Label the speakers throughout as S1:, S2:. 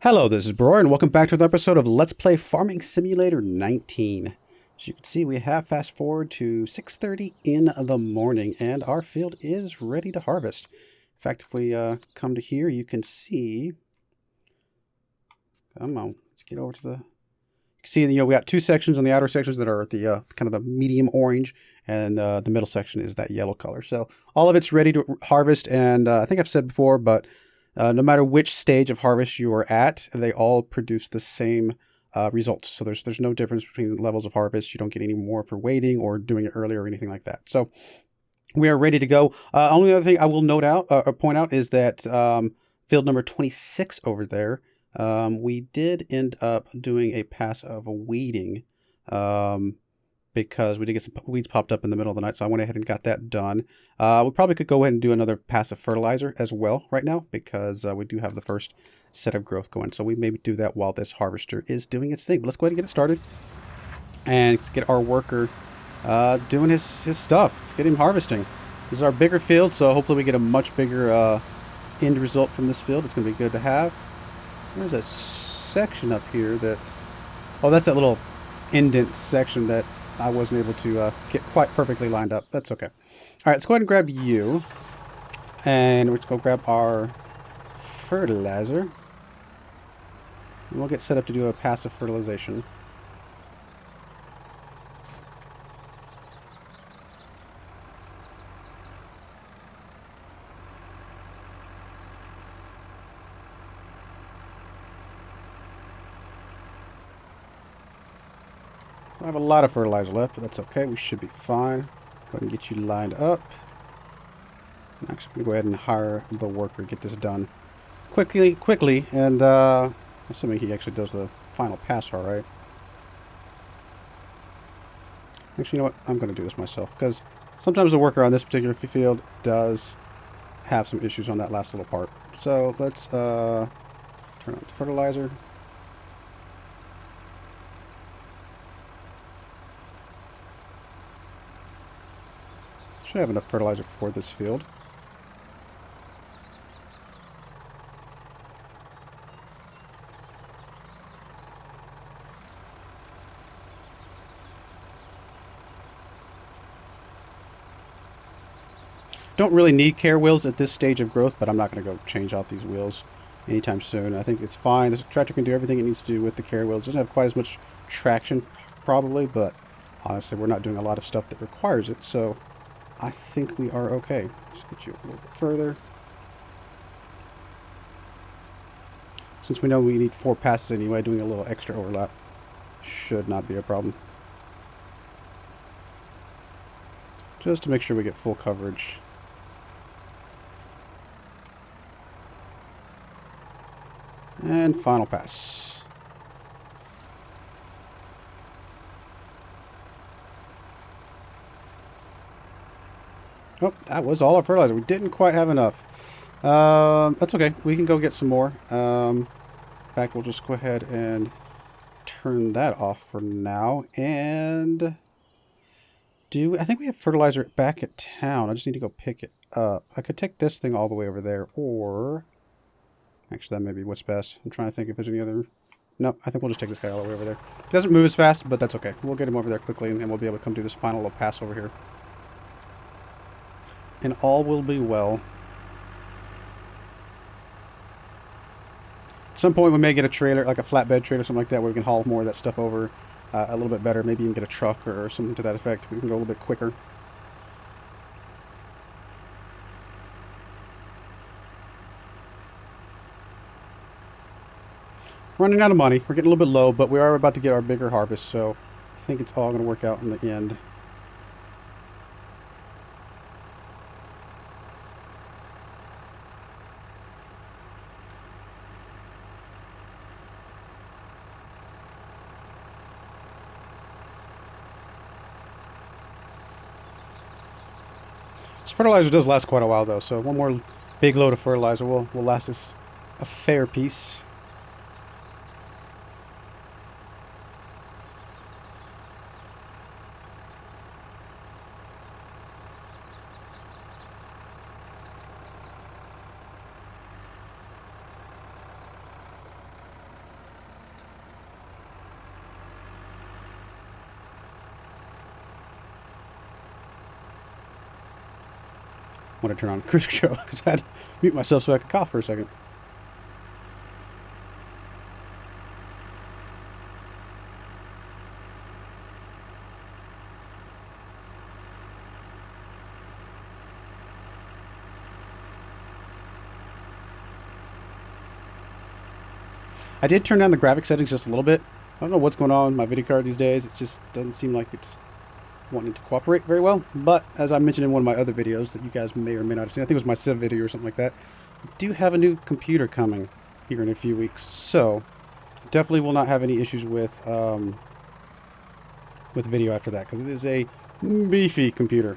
S1: Hello, this is Broyar, and welcome back to another episode of Let's Play Farming Simulator 19. As you can see, we have fast forward to 6:30 in the morning, and our field is ready to harvest. In fact, if we come to here, you can see... Come on, let's get over to the... You can see, we got two sections on the outer sections that are the kind of the medium orange, and the middle section is that yellow color. So all of it's ready to harvest, and I think I've said before, but... no matter which stage of harvest you are at, they all produce the same results. So there's no difference between levels of harvest. You don't get any more for waiting or doing it earlier or anything like that. So we are ready to go. Only other thing I will note out or point out is that field number 26 over there, we did end up doing a pass of weeding because we did get some weeds popped up in the middle of the night, so I went ahead and got that done. We probably could go ahead and do another pass of fertilizer as well right now, because we do have the first set of growth going. So we maybe do that while this harvester is doing its thing. But let's go ahead and get it started. And let's get our worker doing his stuff. Let's get him harvesting. This is our bigger field, so hopefully we get a much bigger end result from this field. It's going to be good to have. There's a section up here that... Oh, that's that little indent section that I wasn't able to get quite perfectly lined up. That's okay. All right, let's go ahead and grab you. And let's go grab our fertilizer. And we'll get set up to do a passive fertilization. I have a lot of fertilizer left, but that's okay. We should be fine. Go ahead and get you lined up. I'm actually going to go ahead and hire the worker, get this done quickly, and assuming he actually does the final pass all right. Actually, you know what? I'm going to do this myself, because sometimes the worker on this particular field does have some issues on that last little part. So let's turn on the fertilizer. Should have enough fertilizer for this field. Don't really need care wheels at this stage of growth, but I'm not going to go change out these wheels anytime soon. I think it's fine. This tractor can do everything it needs to do with the care wheels. It doesn't have quite as much traction, probably, but honestly, we're not doing a lot of stuff that requires it, so I think we are okay. Let's get you a little bit further. Since we know we need 4 passes anyway, doing a little extra overlap should not be a problem. Just to make sure we get full coverage. And final pass. Oh, that was all our fertilizer. We didn't quite have enough. That's okay. We can go get some more. In fact, we'll just go ahead and turn that off for now. And I think we have fertilizer back at town. I just need to go pick it up. I could take this thing all the way over there, or... Actually, that may be what's best. I'm trying to think if there's any other... Nope, I think we'll just take this guy all the way over there. He doesn't move as fast, but that's okay. We'll get him over there quickly, and then we'll be able to come do this final little pass over here. And all will be well. At some point we may get a trailer, like a flatbed trailer or something like that, where we can haul more of that stuff over a little bit better. Maybe even get a truck or something to that effect. We can go a little bit quicker. Running out of money. We're getting a little bit low, but we are about to get our bigger harvest, so I think it's all going to work out in the end. This fertilizer does last quite a while, though, so one more big load of fertilizer will last us a fair piece. when I turn on cruise control because I had to mute myself so I could cough for a second. I did turn down the graphic settings just a little bit. I don't know what's going on with my video card these days. It just doesn't seem like it's wanting to cooperate very well. But as I mentioned in one of my other videos that you guys may or may not have seen, I think it was my Civ video or something like that, I do have a new computer coming here in a few weeks. So definitely will not have any issues with video after that because it is a beefy computer.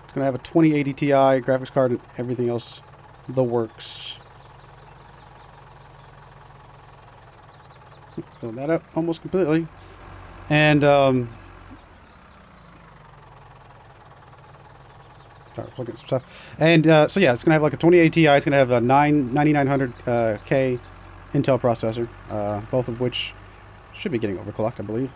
S1: It's going to have a 2080 Ti graphics card and everything else the works. Fill that up almost completely. And sorry, looking at some stuff. And so yeah, it's gonna have like a 2080 Ti. It's gonna have a 9900K Intel processor, both of which should be getting overclocked, I believe.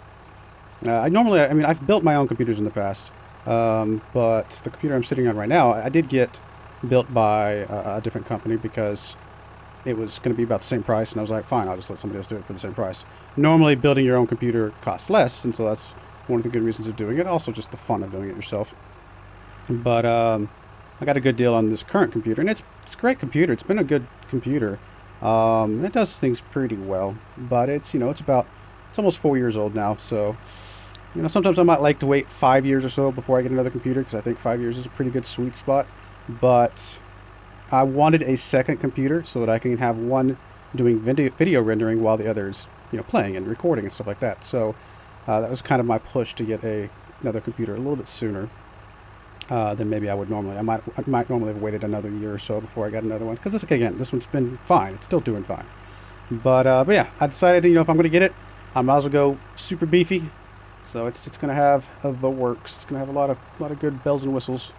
S1: I mean, I've built my own computers in the past, but the computer I'm sitting on right now, I did get built by a different company because it was going to be about the same price, and I was like, fine, I'll just let somebody else do it for the same price. Normally, building your own computer costs less, and so that's one of the good reasons of doing it. Also, just the fun of doing it yourself. But I got a good deal on this current computer, and it's a great computer. It's been a good computer. It does things pretty well, but it's almost 4 years old now, so sometimes I might like to wait 5 years or so before I get another computer because I think 5 years is a pretty good sweet spot. But I wanted a second computer so that I can have one doing video rendering while the other is playing and recording and stuff like that. So that was kind of my push to get another computer a little bit sooner than maybe I would normally. I might normally have waited another year or so before I got another one because this one's been fine. It's still doing fine. But yeah, I decided if I'm going to get it, I might as well go super beefy. So it's going to have the works. It's going to have a lot of good bells and whistles.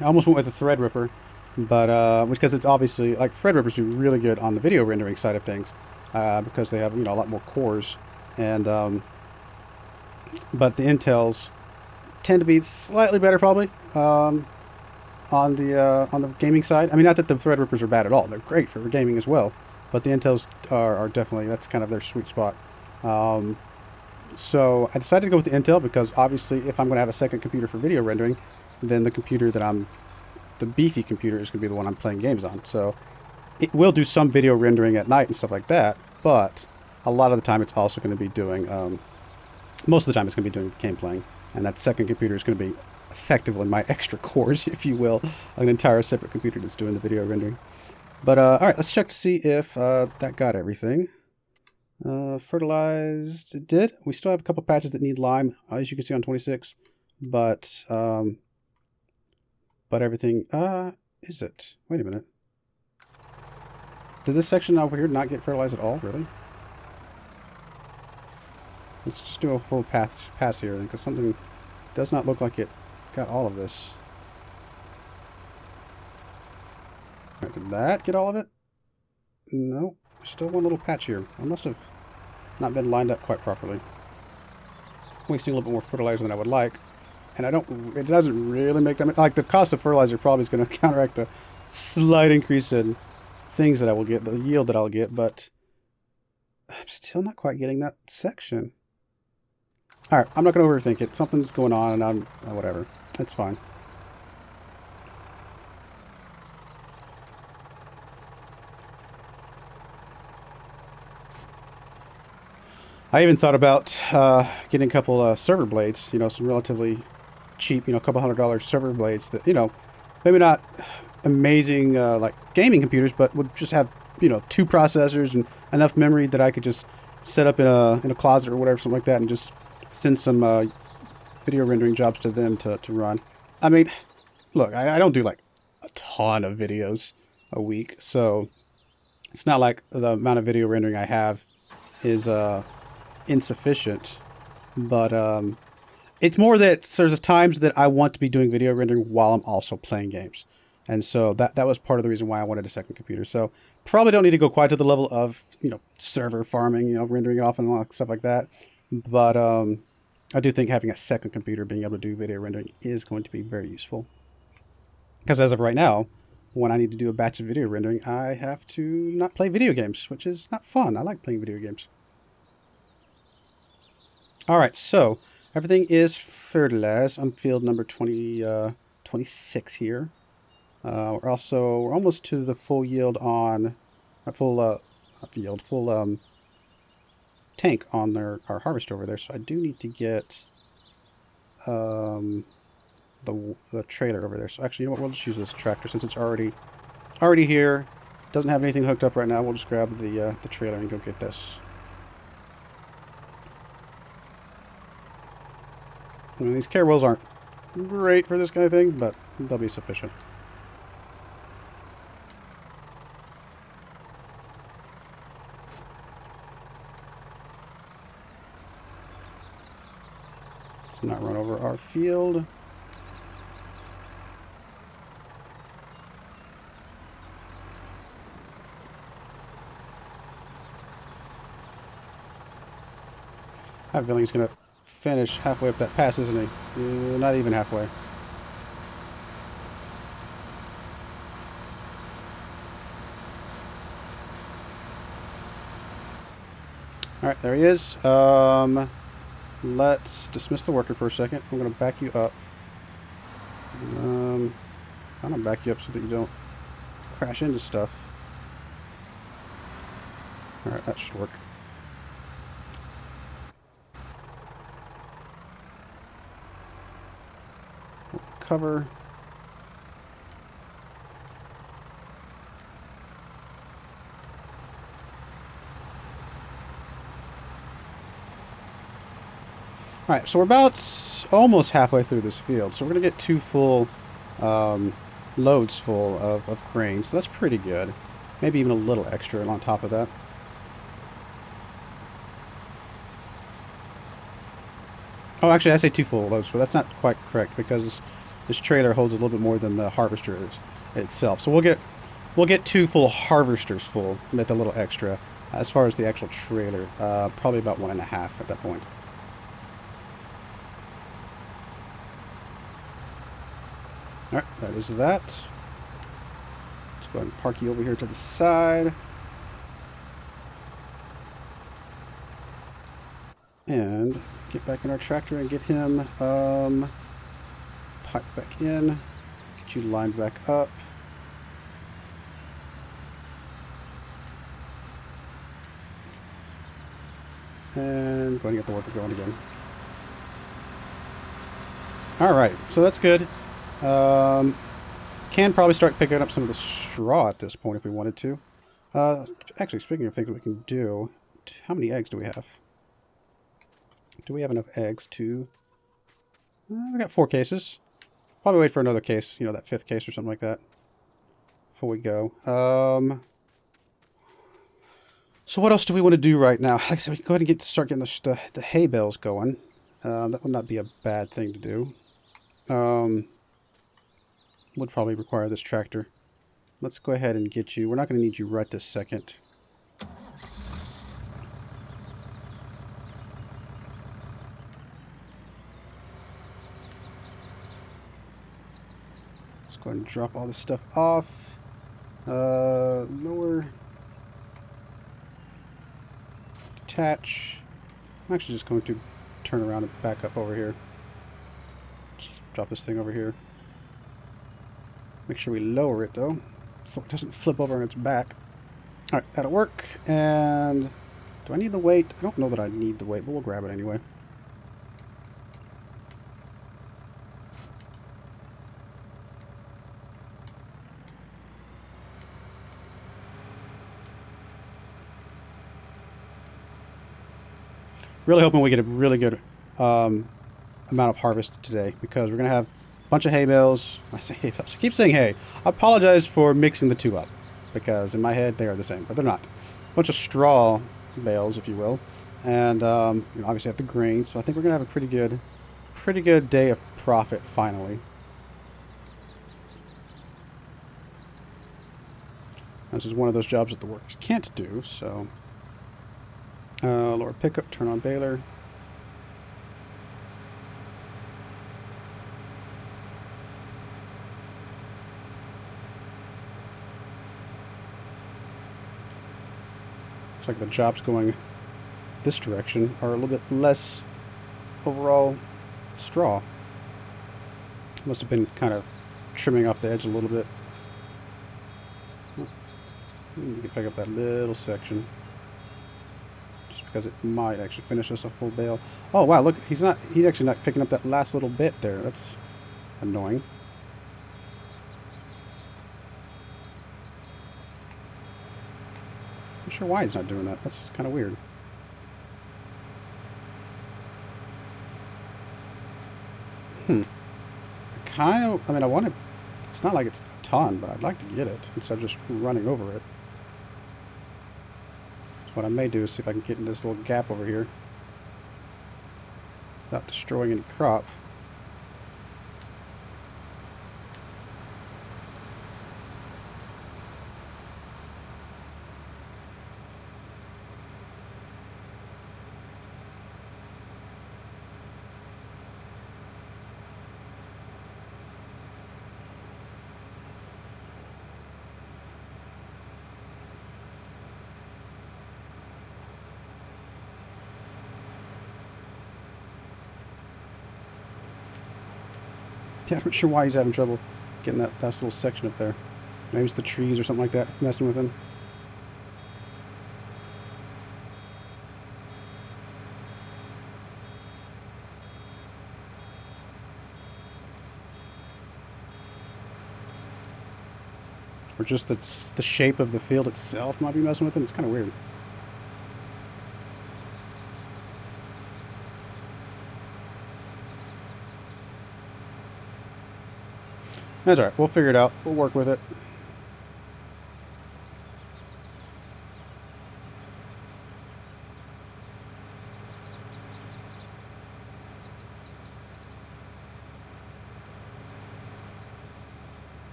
S1: I almost went with a Threadripper. But because it's obviously like Threadrippers do really good on the video rendering side of things because they have a lot more cores, and but the Intels tend to be slightly better probably on the gaming side. I mean, not that the Threadrippers are bad at all; they're great for gaming as well. But the Intels are definitely, that's kind of their sweet spot. So I decided to go with the Intel because obviously if I'm going to have a second computer for video rendering, then the computer that the beefy computer is going to be the one I'm playing games on. So it will do some video rendering at night and stuff like that, but a lot of the time it's also going to be doing, most of the time it's going to be doing game playing, and that second computer is going to be effectively my extra cores, if you will, an entire separate computer that's doing the video rendering. But alright, let's check to see if that got everything. Fertilized, it did. We still have a couple patches that need lime, as you can see on 26, but everything, is it? Wait a minute. Did this section over here not get fertilized at all, really? Let's just do a full pass here then, because something does not look like it got all of this. Right, did that get all of it? No, still one little patch here. I must have not been lined up quite properly. Wasting a little bit more fertilizer than I would like. And it doesn't really make that, like the cost of fertilizer probably is going to counteract the slight increase in things that I will get, the yield that I'll get, but I'm still not quite getting that section. Alright, I'm not going to overthink it. Something's going on and whatever. That's fine. I even thought about getting a couple server blades, some relatively cheap, a couple $100 server blades that, maybe not amazing like gaming computers, but would just have, 2 processors and enough memory that I could just set up in a closet or whatever, something like that, and just send some video rendering jobs to them to run. I mean, look, I don't do like a ton of videos a week, so it's not like the amount of video rendering I have is insufficient, but it's more that there's times that I want to be doing video rendering while I'm also playing games, and so that was part of the reason why I wanted a second computer. So probably don't need to go quite to the level of server farming, rendering it off and all stuff like that, but I do think having a second computer being able to do video rendering is going to be very useful. Because as of right now, when I need to do a batch of video rendering, I have to not play video games, which is not fun. I like playing video games. Alright, so everything is fertilized on field number 26 here. We're almost to the full yield on, full tank on our harvest over there. So I do need to get the trailer over there. So actually, you know what? We'll just use this tractor since it's already here. Doesn't have anything hooked up right now. We'll just grab the trailer and go get this. I mean, these care wheels aren't great for this kind of thing, but they'll be sufficient. Let's not run over our field. I have a feeling he's going to finish halfway up that pass, isn't he? Not even halfway. Alright, there he is. Let's dismiss the worker for a second. I'm going to back you up. I'm going to back you up so that you don't crash into stuff. Alright, that should work. Cover. Alright, so we're about almost halfway through this field. So we're going to get 2 full loads full of grain. So that's pretty good. Maybe even a little extra on top of that. Oh, actually, I say 2 full loads, so that's not quite correct because this trailer holds a little bit more than the harvester itself. So we'll get 2 full harvesters full with a little extra. As far as the actual trailer, probably about 1.5 at that point. Alright, that is that. Let's go ahead and park you over here to the side. And get back in our tractor and get him piped back in. Get you lined back up. And go ahead and get the worker going again. Alright, so that's good. Can probably start picking up some of the straw at this point if we wanted to. Actually, speaking of things we can do, how many eggs do we have? Do we have enough eggs to... we got 4 cases. Probably wait for another case, you know, that 5th case or something like that before we go. So what else do we want to do right now? Like I said, we can go ahead and start getting the hay bales going. That would not be a bad thing to do. Would probably require this tractor. Let's go ahead and get you. We're not going to need you right this second. Let's go ahead and drop all this stuff off. Lower. Detach. I'm actually just going to turn around and back up over here. Just drop this thing over here. Make sure we lower it though, so it doesn't flip over on its back. Alright, that'll work. And do I need the weight? I don't know that I need the weight, but we'll grab it anyway. Really hoping we get a really good amount of harvest today, because we're going to have bunch of hay bales. I say hay bales. I keep saying hay. I apologize for mixing the two up, because in my head they are the same, but they're not. A bunch of straw bales, if you will, and you know, obviously have the grain. So I think we're gonna have a pretty good day of profit finally. This is one of those jobs that the workers can't do. So lower pickup, turn on baler. like the jobs going this direction are a little bit less overall straw. Must have been kind of trimming off the edge a little bit. You can pick up that little section. Just because it might actually finish us a full bale. Oh wow, look, he's actually not picking up that last little bit there. That's annoying. I'm not sure why he's not doing that. That's kind of weird. I mean, I want to, it's not like it's a ton, but I'd like to get it instead of just running over it. So what I may do is see if I can get in this little gap over here without destroying any crop. Yeah, I'm not sure why he's having trouble getting that last little section up there. Maybe it's the trees or something like that messing with him. Or just the shape of the field itself might be messing with him. It's kind of weird. That's alright, we'll figure it out. We'll work with it.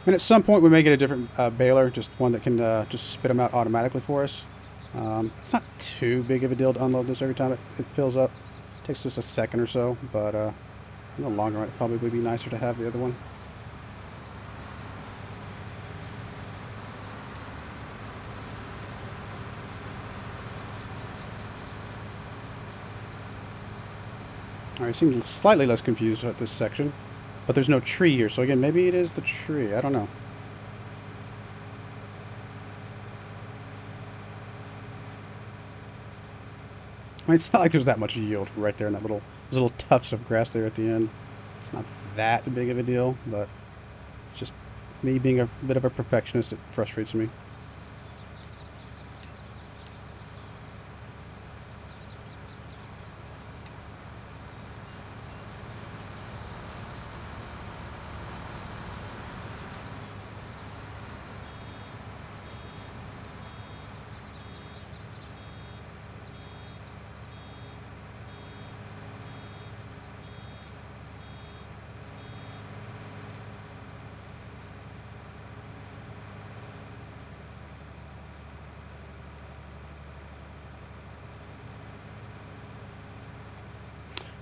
S1: And at some point we may get a different baler, just one that can just spit them out automatically for us. It's not too big of a deal to unload this every time it fills up. It takes just a second or so, but in the long run it probably would be nicer to have the other one. Alright, seems slightly less confused at this section. But there's no tree here, so again, maybe it is the tree. I don't know. I mean, it's not like there's that much yield right there in that those little tufts of grass there at the end. It's not that big of a deal, but it's just me being a bit of a perfectionist. It frustrates me.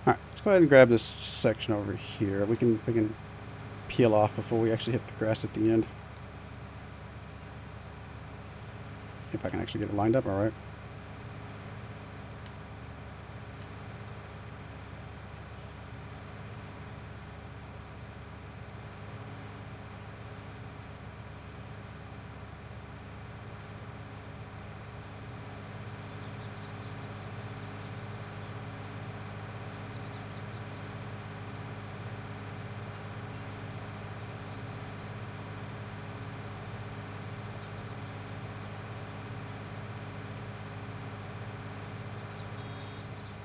S1: Alright, let's go ahead and grab this section over here. We can peel off before we actually hit the grass at the end. If I can actually get it lined up, alright.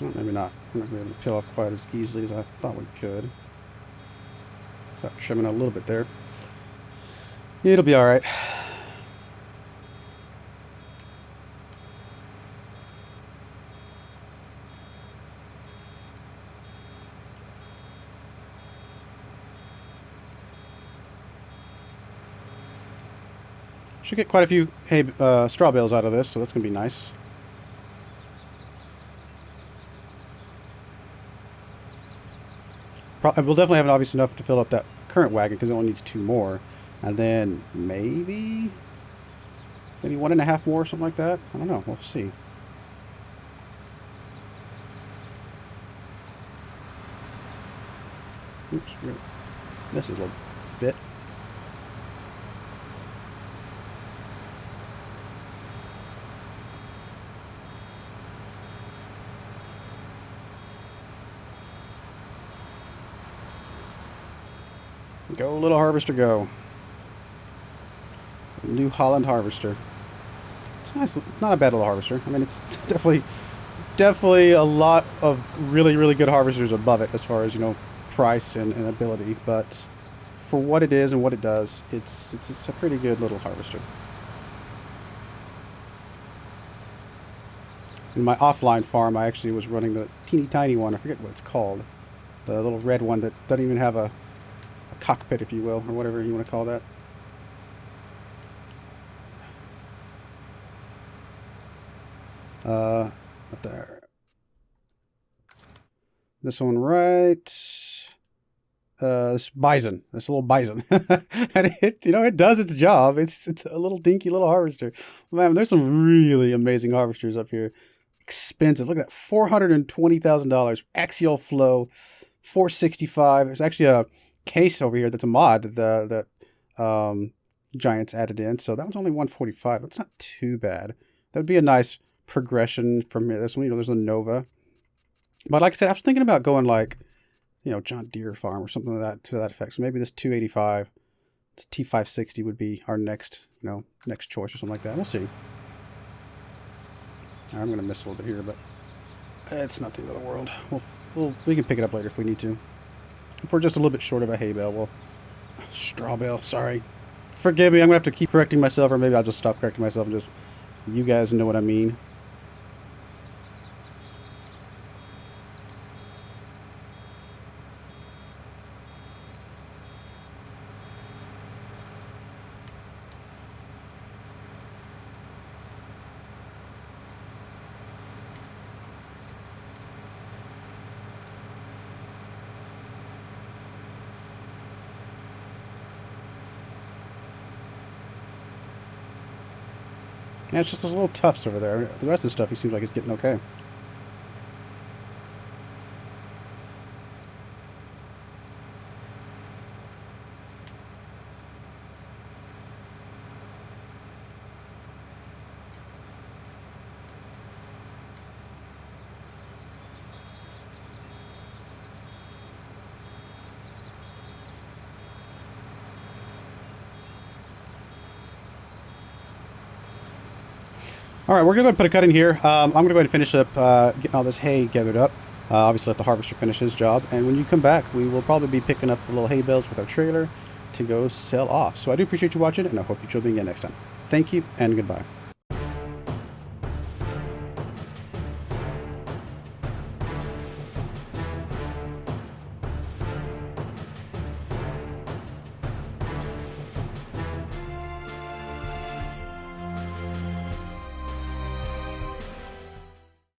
S1: Well, maybe not. I'm not going to be able to peel off quite as easily as I thought we could. Got trimming a little bit there. It'll be alright. Should get quite a few hay, straw bales out of this, so that's going to be nice. We'll definitely have obviously enough to fill up that current wagon because it only needs 2 more. And then maybe 1.5 more, something like that. I don't know. We'll see. Oops, this is a little bit. Go, little harvester, go. New Holland harvester. It's nice, not a bad little harvester. I mean, it's definitely a lot of really, really good harvesters above it as far as, you know, price and ability. But for what it is and what it does, it's a pretty good little harvester. In my offline farm, I actually was running the teeny tiny one. I forget what it's called. The little red one that doesn't even have a cockpit, if you will, or whatever you want to call that. Up there. This one right. This bison. This little bison. And it, you know, it does its job. It's a little dinky little harvester. Man, there's some really amazing harvesters up here. Expensive. Look at that. $420,000. Axial flow. 465. There's actually a case over here that's a mod that Giants added in. So that one's only 145. That's not too bad. That would be a nice progression from this one. You know, there's a Nova. But like I said, I was thinking about going like, you know, John Deere farm or something like that to that effect. So maybe this 285, this T560 would be our next, you know, next choice or something like that. We'll see. I'm going to miss a little bit here, but it's not the end of the world. We can pick it up later if we need to. If we're just a little bit short of a hay bale, well, straw bale, sorry. Forgive me, I'm going to have to keep correcting myself, or maybe I'll just stop correcting myself and just, you guys know what I mean. Yeah, it's just those little tufts over there. The rest of the stuff, he seems like he's getting okay. All right, we're going to put a cut in here. I'm going to go ahead and finish up getting all this hay gathered up. Obviously, let the harvester finish his job. And when you come back, we will probably be picking up the little hay bales with our trailer to go sell off. So I do appreciate you watching, and I hope you join me again next time. Thank you, and goodbye.